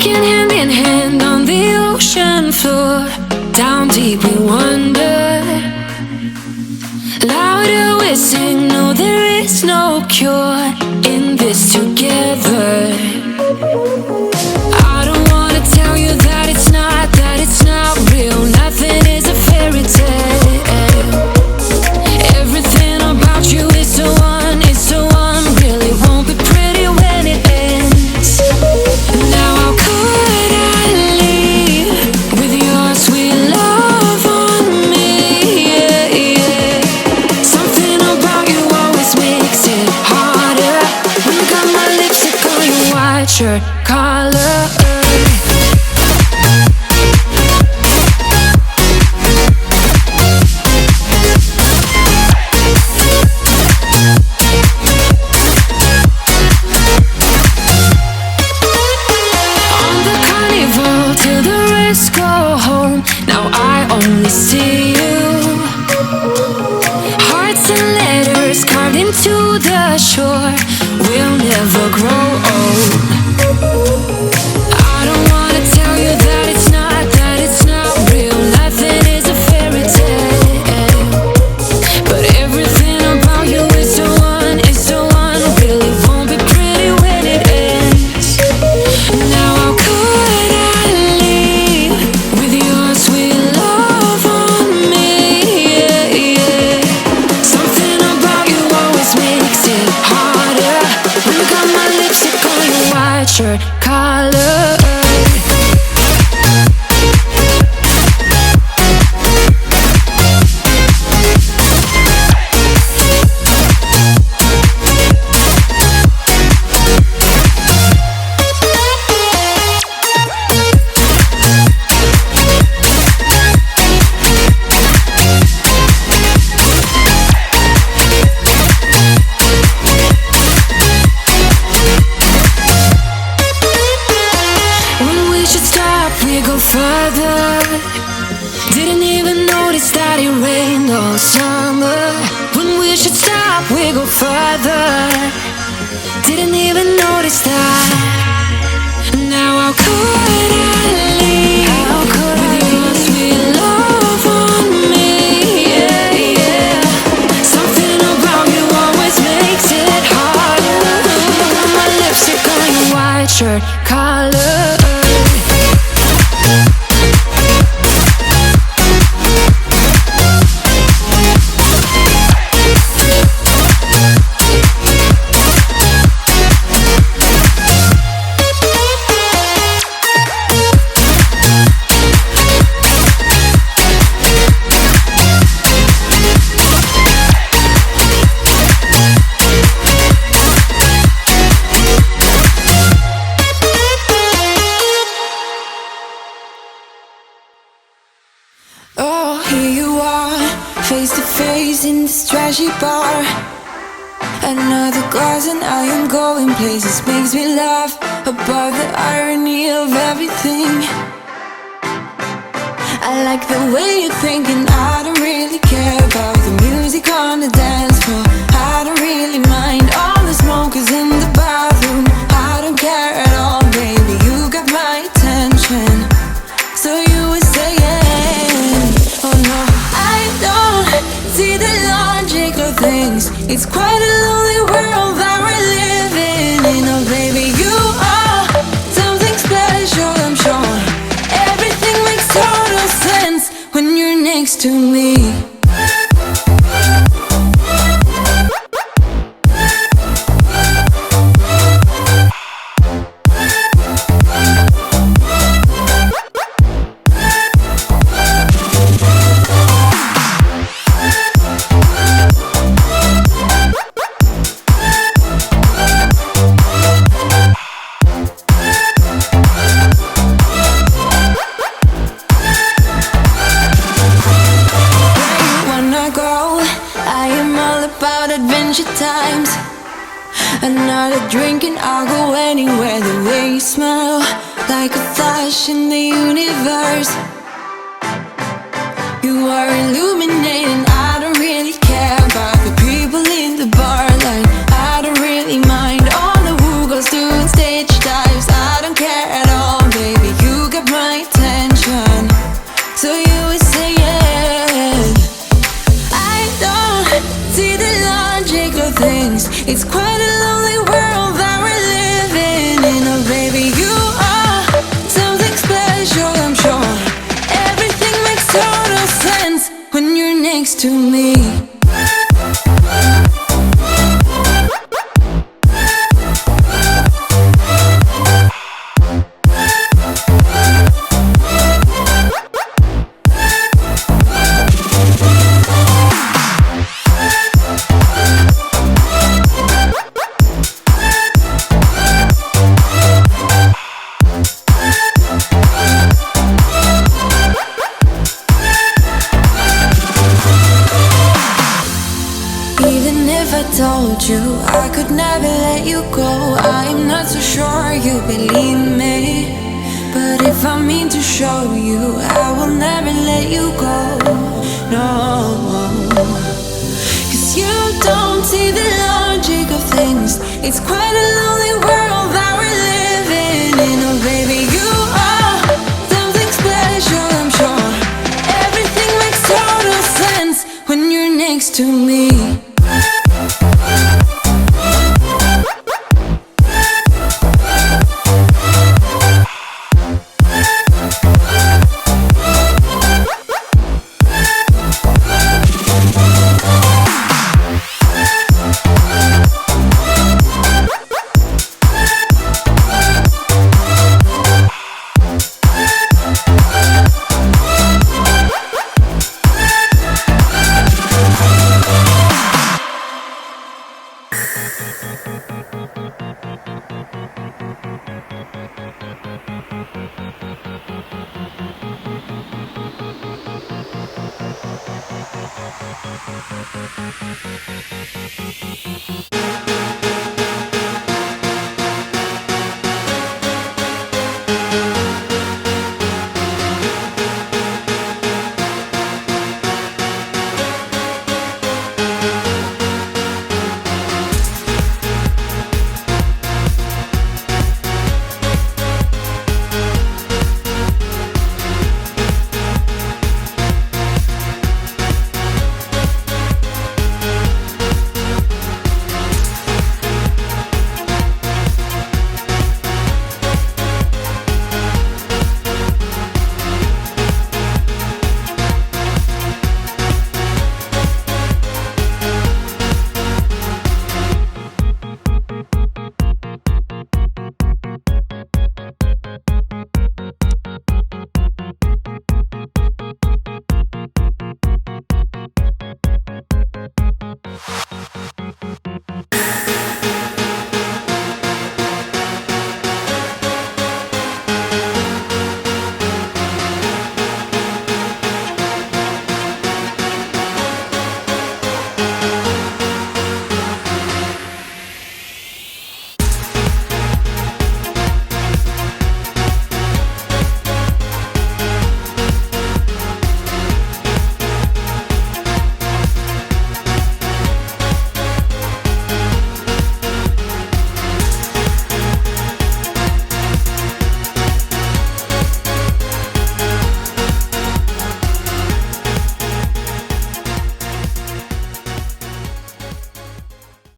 walking hand in hand on the ocean floor. Down deep we wander. Louder we sing, no there is no cure in this together. I don't wanna tell you that it's not real. Nothing is a fairy tale. Everything about you is so unreal. It won't be pretty when it ends. Now how could I leave with your sweet love on me? Yeah, yeah. Something about you always makes it harder. When you got my lipstick on your white shirt collar. See you. Hearts and letters carved into the shore. We'll never grow old. I don't wanna tell you that it's not real. Nothing is a fairy tale. But everything about you is so unreal. It won't be pretty when it ends. Now how could I leave with your sweet love? Shirt collar. Further, didn't even notice that it rained all summer. When we should stop, we go further. Didn't even notice that. Now how could I leave? How could with your sweet love on me? Yeah, yeah. Something about you always makes it harder. My lipstick on your white shirt collar. Face to face in this trashy bar. Another glass and I am going places. Makes me laugh about the irony of everything. I like the way you're thinking. I don't really care about the music on the dance floor. I don't really mind all the smokers in the bathroom. I don't care at all, baby. You got my attention. So you were saying, oh no, I don't see the logic of things. It's quite a lonely world that we're living in. Oh baby, you are something special, I'm sure. Everything makes total sense when you're next to me. Times another drink and I'll go anywhere. The way you smell, like a flash in the universe. You are illuminating. I don't really care about the people in the bar line. I don't really mind all the who goes doing stage dives. I don't care at all, baby. logic of things. It's quite a lonely world that we're living in. Oh baby, you are something special, I'm sure. Everything makes total sense when you're next to me. Even if I told you I could never let you go, I'm not so sure you believe me. But if I mean to show you, I will never let you go. No, 'cause you don't see the logic of things. It's quite a lonely world that we're living in. Oh baby, you are something special, I'm sure. Everything makes total sense when you're next to me.